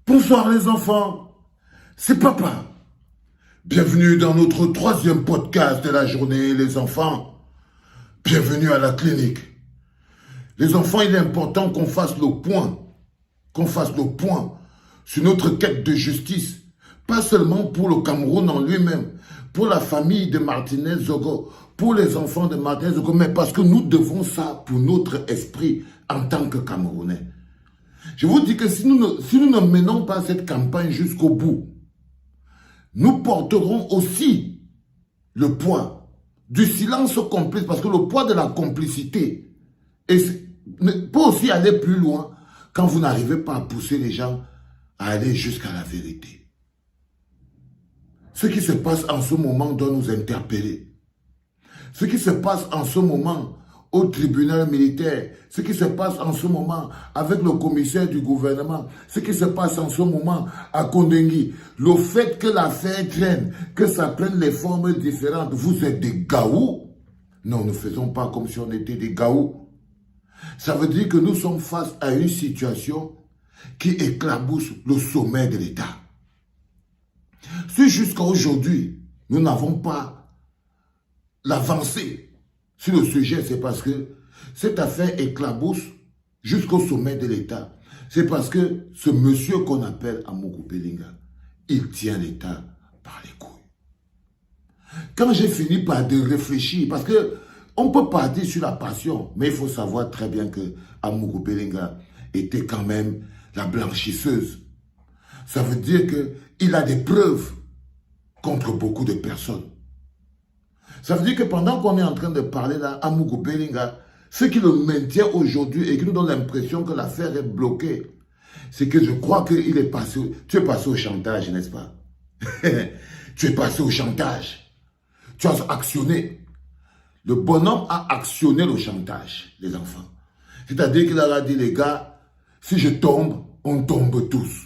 Bonsoir les enfants, c'est papa. Bienvenue dans notre troisième podcast de la journée, les enfants. Bienvenue à la clinique. Les enfants, il est important qu'on fasse le point sur notre quête de justice, pas seulement pour le Cameroun en lui-même, pour la famille de Martinez Zogo, pour les enfants de Martinez Zogo, mais parce que nous devons ça pour notre esprit en tant que Camerounais. Je vous dis que si nous ne menons pas cette campagne jusqu'au bout, nous porterons aussi le poids du silence complice, parce que le poids de la complicité peut aussi aller plus loin quand vous n'arrivez pas à pousser les gens à aller jusqu'à la vérité. Ce qui se passe en ce moment doit nous interpeller. Ce qui se passe en ce moment au tribunal militaire, ce qui se passe en ce moment avec le commissaire du gouvernement, ce qui se passe en ce moment à Kondengui, le fait que l'affaire traîne, que ça prenne les formes différentes, vous êtes des gaous? Non, ne faisons pas comme si on était des gaous. Ça veut dire que nous sommes face à une situation qui éclabousse le sommet de l'État. Si jusqu'à aujourd'hui, nous n'avons pas l'avancée sur le sujet, c'est parce que cette affaire éclabousse jusqu'au sommet de l'État. C'est parce que ce monsieur qu'on appelle Amougou Bellinga, il tient l'État par les couilles. Quand j'ai fini par réfléchir, parce que on peut partir sur la passion, mais il faut savoir très bien que Amougou Bellinga était quand même la blanchisseuse. Ça veut dire qu'il a des preuves contre beaucoup de personnes. Ça veut dire que pendant qu'on est en train de parler là, Amougou Bellinga, ce qui le maintient aujourd'hui et qui nous donne l'impression que l'affaire est bloquée, c'est que je crois qu'il est passé, tu es passé au chantage, n'est-ce pas? Tu es passé au chantage. Tu as actionné. Le bonhomme a actionné le chantage, les enfants. C'est-à-dire qu'il a dit, les gars, si je tombe, on tombe tous.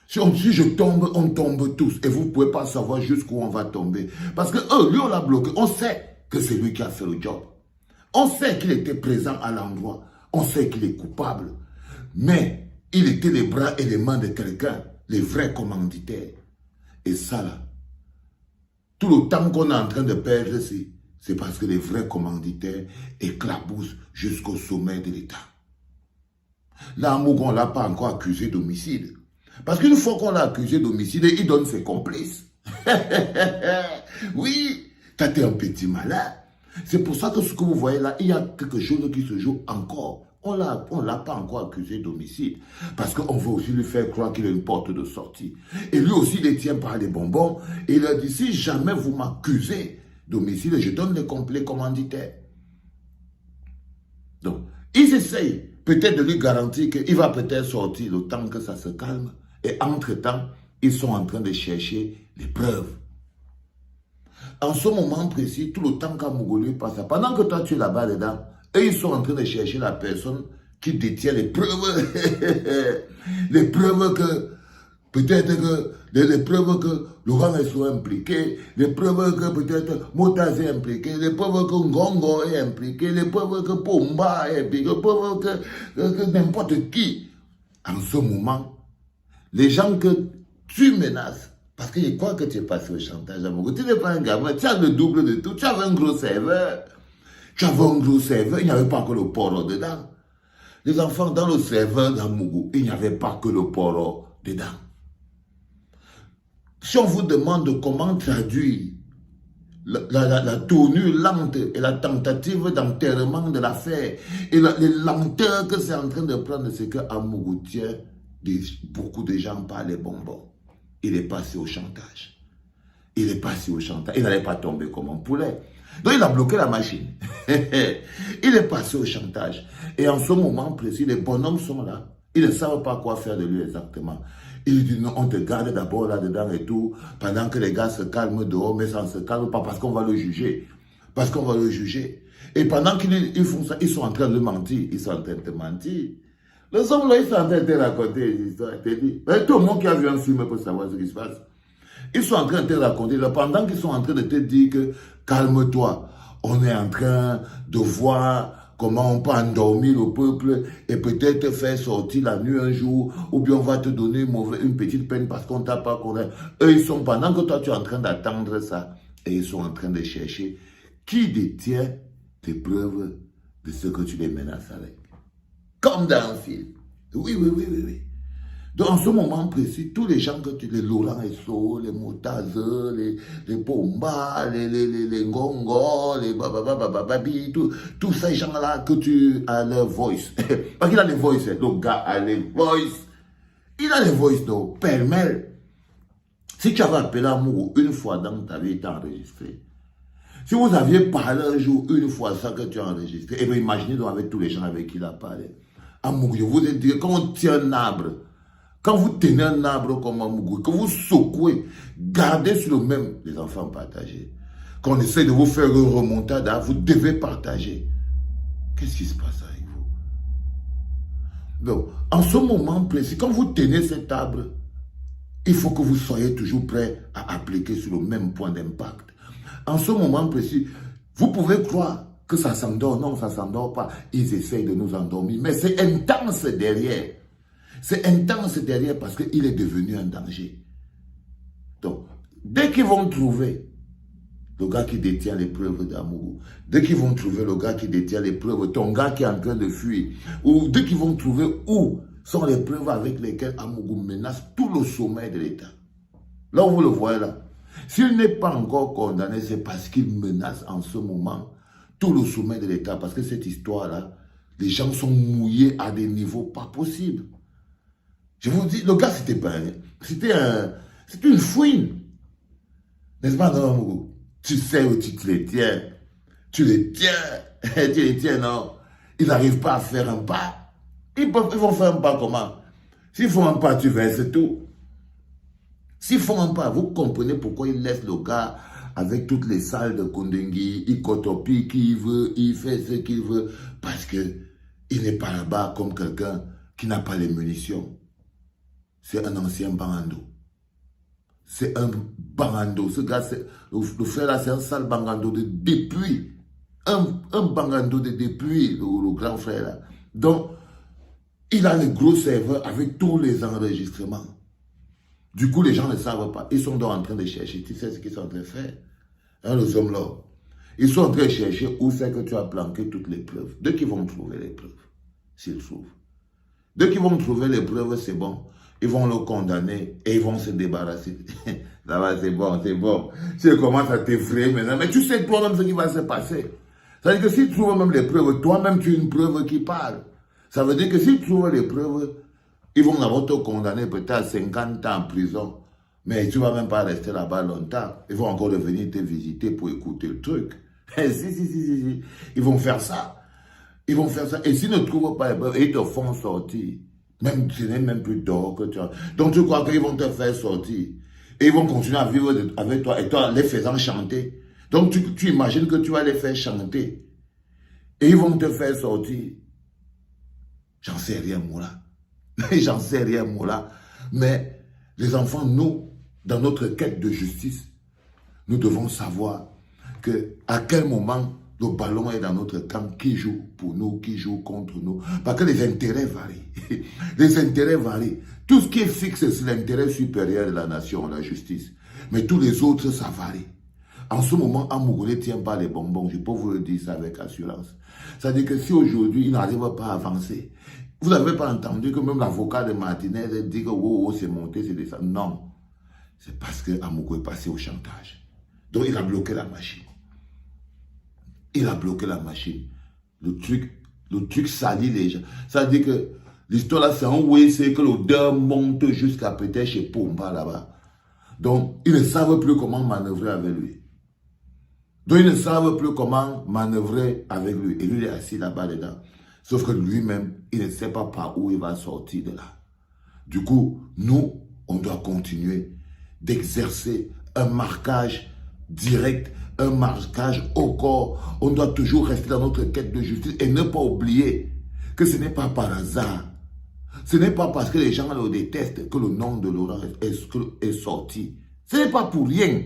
Si je tombe, on tombe tous. Et vous ne pouvez pas savoir jusqu'où on va tomber. Parce que lui, on l'a bloqué. On sait que c'est lui qui a fait le job. On sait qu'il était présent à l'endroit. On sait qu'il est coupable. Mais il était les bras et les mains de quelqu'un, les vrais commanditaires. Et ça, là, tout le temps qu'on est en train de perdre ici, c'est parce que les vrais commanditaires éclaboussent jusqu'au sommet de l'État. Là, Amougou, on ne l'a pas encore accusé d'homicide. Parce qu'une fois qu'on l'a accusé d'homicide, il donne ses complices. Oui, t'es un petit malin. C'est pour ça que ce que vous voyez là, il y a quelque chose qui se joue encore. On ne l'a pas encore accusé d'homicide. Parce qu'on veut aussi lui faire croire qu'il a une porte de sortie. Et lui aussi, il les tient par les bonbons. Et il a dit, si jamais vous m'accusez d'homicide, je donne les commanditaires. Donc, ils essayent peut-être de lui garantir qu'il va peut-être sortir le temps que ça se calme. Et entre-temps, ils sont en train de chercher les preuves. En ce moment précis, tout le temps qu'Amougou lui passe, pendant que toi tu es là-bas dedans, et ils sont en train de chercher la personne qui détient les preuves. Les preuves que, peut-être que, les preuves que Laurent soit impliqué, les preuves que peut-être Motaz est impliqué, les preuves que Ngongo est impliqué, les preuves que Pomba est impliqué, les preuves que n'importe qui. En ce moment, les gens que tu menaces, parce que je crois que tu es passé au chantage, Amougou. Tu n'es pas un gamin, tu as le double de tout. Tu avais un gros serveur. Il n'y avait pas que le poro dedans. Les enfants, dans le serveur d'Amougou, il n'y avait pas que le poro dedans. Si on vous demande comment traduire la tournure lente et la tentative d'enterrement de l'affaire et les lenteurs que c'est en train de prendre, c'est que Amougou tient beaucoup de gens par les bonbons. Il est passé au chantage. Il n'allait pas tomber comme un poulet. Donc il a bloqué la machine. Il est passé au chantage. Et en ce moment précis, les bonhommes sont là. Ils ne savent pas quoi faire de lui exactement. Il dit non, on te garde d'abord là-dedans et tout, pendant que les gars se calment dehors, mais ça ne se calme pas parce qu'on va le juger. Et pendant qu'ils font ça, ils sont en train de mentir. Ils sont en train de mentir. Les hommes là, ils sont en train de raconter des histoires. Tout le monde qui a vu un film peut savoir ce qui se passe. Ils sont en train de te raconter, pendant qu'ils sont en train de te dire que calme-toi, on est en train de voir comment on peut endormir le peuple et peut-être faire sortir la nuit un jour, ou bien on va te donner une petite peine parce qu'on t'a pas connu. Eux, ils sont, pendant que toi tu es en train d'attendre ça, et ils sont en train de chercher qui détient tes preuves de ce que tu les menaces avec. Comme dans un film. Oui, oui, oui, oui, oui. Donc, en ce moment précis, tous les gens que tu... Les Laurent Esso, les Motazeux, les Pomba, les Ngongo, les Babababababi, tous ces gens-là que tu as leur voice. Parce qu'il a les voices, le gars a les voices. Il a les voices, donc, pêle-mêle. Si tu avais appelé Amourou une fois dans ta vie, t'as enregistré. Si vous aviez parlé un jour, une fois ça que tu as enregistré, et bien imaginez donc avec tous les gens avec qui il a parlé. Amourou, je vous ai dit, quand on tient un arbre, quand vous tenez un arbre comme Amougou, que vous secouez, gardez sur le même, les enfants partagés. Quand on essaie de vous faire une remontade, vous devez partager. Qu'est-ce qui se passe avec vous? Donc, en ce moment précis, quand vous tenez cet arbre, il faut que vous soyez toujours prêt à appliquer sur le même point d'impact. En ce moment précis, vous pouvez croire que ça s'endort. Non, ça ne s'endort pas. Ils essayent de nous endormir. Mais c'est intense derrière. C'est intense derrière parce qu'il est devenu un danger. Donc, dès qu'ils vont trouver le gars qui détient les preuves d'amour, dès qu'ils vont trouver le gars qui détient les preuves, ton gars qui est en train de fuir, ou dès qu'ils vont trouver où sont les preuves avec lesquelles Amougou menace tout le sommet de l'État. Là où vous le voyez là. S'il n'est pas encore condamné, c'est parce qu'il menace en ce moment tout le sommet de l'État. Parce que cette histoire-là, les gens sont mouillés à des niveaux pas possibles. Je vous dis, le gars, c'était une fouine. N'est-ce pas, non, Amougou? Tu sais où tu les tiens. Tu les tiens, non. Ils n'arrivent pas à faire un pas. Ils vont faire un pas comment? S'ils font un pas, tu verses tout. S'ils font un pas, vous comprenez pourquoi ils laissent le gars avec toutes les salles de Kondengui, il cotopie qui veut, il fait ce qu'il veut, parce qu'il n'est pas là-bas comme quelqu'un qui n'a pas les munitions. C'est un ancien Bangando. C'est un Bangando. Ce gars, le frère là, c'est un sale Bangando de depuis. Un Bangando de depuis, le grand frère là. Donc, il a le gros serveur avec tous les enregistrements. Du coup, les gens ne savent pas. Ils sont donc en train de chercher. Tu sais ce qu'ils sont en train de faire? Hein, les hommes là. Ils sont en train de chercher où c'est que tu as planqué toutes les preuves. Dès qu'ils vont trouver les preuves, s'ils trouvent. Dès qu'ils vont trouver les preuves, c'est bon. Ils vont le condamner et ils vont se débarrasser. Ça va, c'est bon, c'est bon. Si je commence à t'effrayer maintenant, mais tu sais toi-même ce qui va se passer. Ça veut dire que s'ils trouvent même les preuves, toi-même tu es une preuve qui parle. Ça veut dire que s'ils trouvent les preuves, ils vont d'abord te condamner peut-être à 50 ans en prison. Mais tu ne vas même pas rester là-bas longtemps. Ils vont encore venir te visiter pour écouter le truc. Si. Ils vont faire ça. Ils vont faire ça. Et s'ils ne trouvent pas les preuves, ils te font sortir. Même, tu n'es même plus d'or que tu as. Donc tu crois qu'ils vont te faire sortir. Et ils vont continuer à vivre avec toi. Et toi, les faisant chanter. Donc tu imagines que tu vas les faire chanter. Et ils vont te faire sortir. J'en sais rien, moi là. J'en sais rien, moi là. Mais les enfants, nous, dans notre quête de justice, nous devons savoir que à quel moment le ballon est dans notre camp, qui joue pour nous, qui joue contre nous. Parce que les intérêts varient. Les intérêts varient. Tout ce qui est fixe, c'est l'intérêt supérieur de la nation, la justice. Mais tous les autres, ça varie. En ce moment, Amougou ne tient pas les bonbons. Je peux vous le dire ça avec assurance. C'est-à-dire que si aujourd'hui, il n'arrive pas à avancer, vous n'avez pas entendu que même l'avocat de Martinez dit que oh, c'est monté, c'est descendu. Non. C'est parce que Amougou est passé au chantage. Donc il a bloqué la machine. Il a bloqué la machine. Le truc salit les gens. Ça veut dire que l'histoire là, c'est un oui, c'est que l'odeur monte jusqu'à peut-être chez Pomba là-bas. Donc, ils ne savent plus comment manœuvrer avec lui. Donc, ils ne savent plus comment manœuvrer avec lui. Et lui, il est assis là-bas dedans. Sauf que lui-même, il ne sait pas par où il va sortir de là. Du coup, nous, on doit continuer d'exercer un marquage direct, un marquage au corps. On doit toujours rester dans notre quête de justice et ne pas oublier que ce n'est pas par hasard. Ce n'est pas parce que les gens le détestent que le nom de Laurent est sorti. Ce n'est pas pour rien.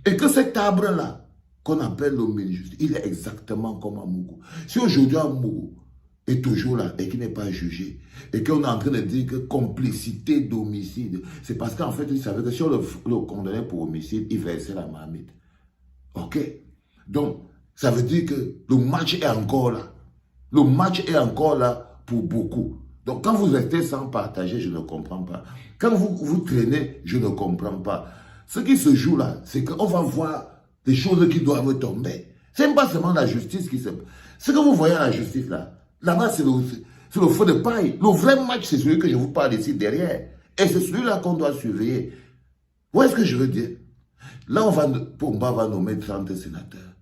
Et que cet arbre-là, qu'on appelle le mini-justice, il est exactement comme Amougou. Si aujourd'hui Amougou est toujours là et qu'il n'est pas jugé, et qu'on est en train de dire que complicité d'homicide, c'est parce qu'en fait, il savait que si on le condamnait pour homicide, il versait la marmite. Ok? Donc, ça veut dire que le match est encore là. Le match est encore là pour beaucoup. Donc, quand vous restez sans partager, je ne comprends pas. Quand vous traînez, je ne comprends pas. Ce qui se joue là, c'est qu'on va voir des choses qui doivent tomber. Ce n'est pas seulement la justice qui se... Ce que vous voyez à la justice là, là-bas c'est le feu de paille. Le vrai match, c'est celui que je vous parle ici derrière. Et c'est celui-là qu'on doit surveiller. Où est-ce que je veux dire? Là, Pomba va nommer 30 sénateurs.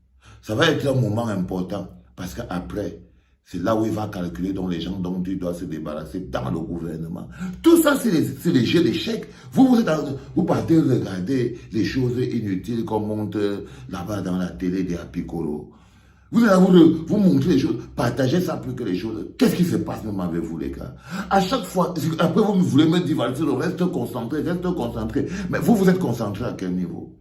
Ça va être un moment important parce qu'après, c'est là où il va calculer dans les gens dont il doit se débarrasser dans le gouvernement. Tout ça, c'est les jeux d'échecs. Vous partez regarder les choses inutiles qu'on montre là-bas dans la télé des Apicolo. Vous allez vous montrer les choses, partagez ça plus que les choses. Qu'est-ce qui se passe même avec vous, les gars? À chaque fois, après vous voulez me diviser, reste concentré, reste concentré. Mais vous êtes concentré à quel niveau?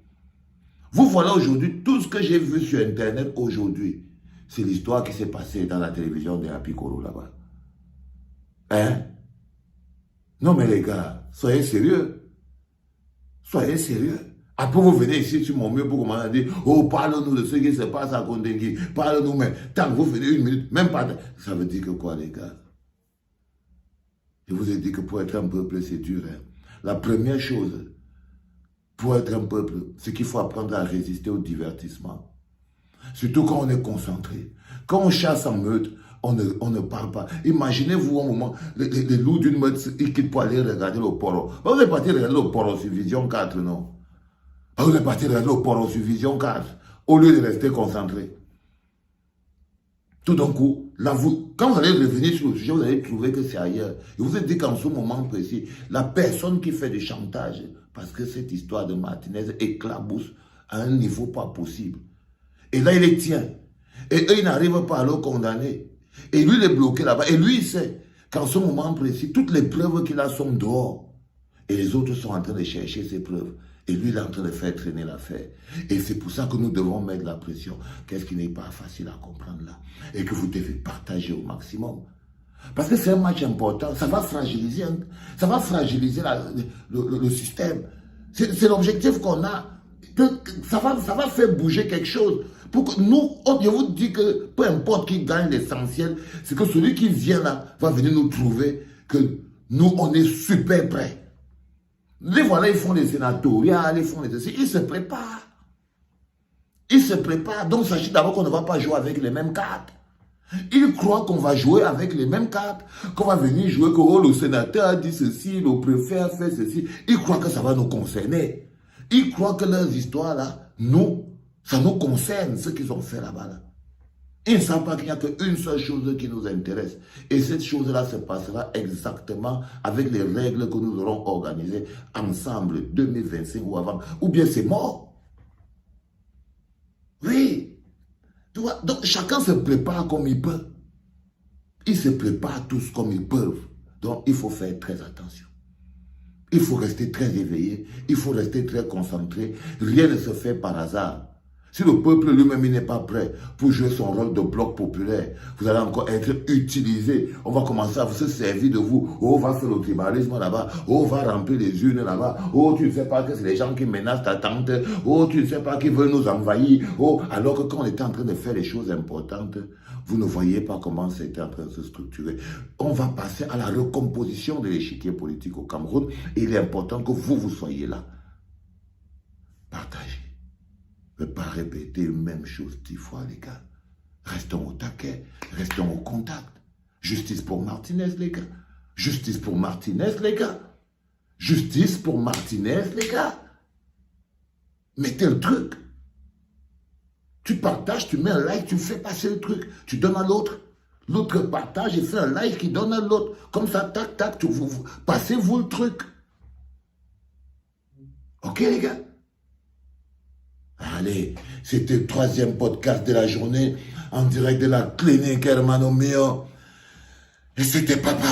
Vous voilà aujourd'hui, tout ce que j'ai vu sur Internet aujourd'hui, c'est l'histoire qui s'est passée dans la télévision de Apicolo là-bas. Hein? Non mais les gars, soyez sérieux. Soyez sérieux. Après vous venez ici sur mon mur pour commencer à dire, oh parle-nous de ce qui se passe à Kondengui. Parle-nous, mais tant que vous venez une minute, même pas... Ça veut dire que quoi les gars? Je vous ai dit que pour être un peuple, c'est dur. Hein? La première chose, pour être un peuple, c'est qu'il faut apprendre à résister au divertissement. Surtout quand on est concentré. Quand on chasse en meute, on ne parle pas. Imaginez-vous un moment, les loups d'une meute, ils quittent pour aller regarder le poro. Vous êtes parti regarder le poro sur Vision 4, non? Vous êtes parti regarder le poro sur Vision 4, au lieu de rester concentré. Tout d'un coup, là, quand vous allez revenir sur le sujet, vous allez trouver que c'est ailleurs. Et vous êtes dit qu'en ce moment précis, la personne qui fait du chantage, parce que cette histoire de Martinez éclabousse à un niveau pas possible. Et là, il les tient. Et eux, ils n'arrivent pas à le condamner. Et lui, il est bloqué là-bas. Et lui, il sait qu'en ce moment précis, toutes les preuves qu'il a sont dehors. Et les autres sont en train de chercher ces preuves. Et lui, il est en train de faire traîner l'affaire. Et c'est pour ça que nous devons mettre la pression. Qu'est-ce qui n'est pas facile à comprendre là? Et que vous devez partager au maximum. Parce que c'est un match important. Ça va fragiliser, le système. C'est l'objectif qu'on a. Ça va faire bouger quelque chose. Pour que nous, je vous dis que peu importe qui gagne, l'essentiel, c'est que celui qui vient là va venir nous prouver que nous, on est super prêts. Les voilà, ils font les sénatoriales, ils font les... Ils se préparent. Ils se préparent. Donc, sachez d'abord qu'on ne va pas jouer avec les mêmes cartes. Ils croient qu'on va jouer avec les mêmes cartes, qu'on va venir jouer, que oh, le sénateur a dit ceci, le préfet a fait ceci. Ils croient que ça va nous concerner. Ils croient que leurs histoires là, nous, ça nous concerne, ce qu'ils ont fait là-bas. Là. Ils ne savent pas qu'il n'y a qu'une seule chose qui nous intéresse. Et cette chose-là se passera exactement avec les règles que nous aurons organisées ensemble, 2025 ou avant. Ou bien c'est mort. Oui. Donc chacun se prépare comme il peut. Ils se préparent tous comme ils peuvent. Donc il faut faire très attention. Il faut rester très éveillé, il faut rester très concentré. Rien ne se fait par hasard. Si le peuple lui-même n'est pas prêt pour jouer son rôle de bloc populaire, vous allez encore être utilisé. On va commencer à se servir de vous. Oh, on va faire le tribalisme là-bas. Oh, on va remplir les urnes là-bas. Oh, tu ne sais pas que c'est les gens qui menacent ta tante. Oh, tu ne sais pas qu'ils veulent nous envahir. Oh, alors que quand on était en train de faire les choses importantes, vous ne voyez pas comment c'était en train de se structurer. On va passer à la recomposition de l'échiquier politique au Cameroun. Et il est important que vous soyez là. Partagez. Ne pas répéter une même chose 10 fois, les gars. Restons au taquet, restons au contact. Justice pour Martinez, les gars. Justice pour Martinez, les gars. Justice pour Martinez, les gars. Mettez le truc. Tu partages, tu mets un like, tu fais passer le truc. Tu donnes à l'autre. L'autre partage et fait un like qui donne à l'autre. Comme ça, tac, tac, passez-vous le truc. Ok, les gars? Allez, c'était le 3e podcast de la journée en direct de la clinique Hermano Mio. Et c'était papa.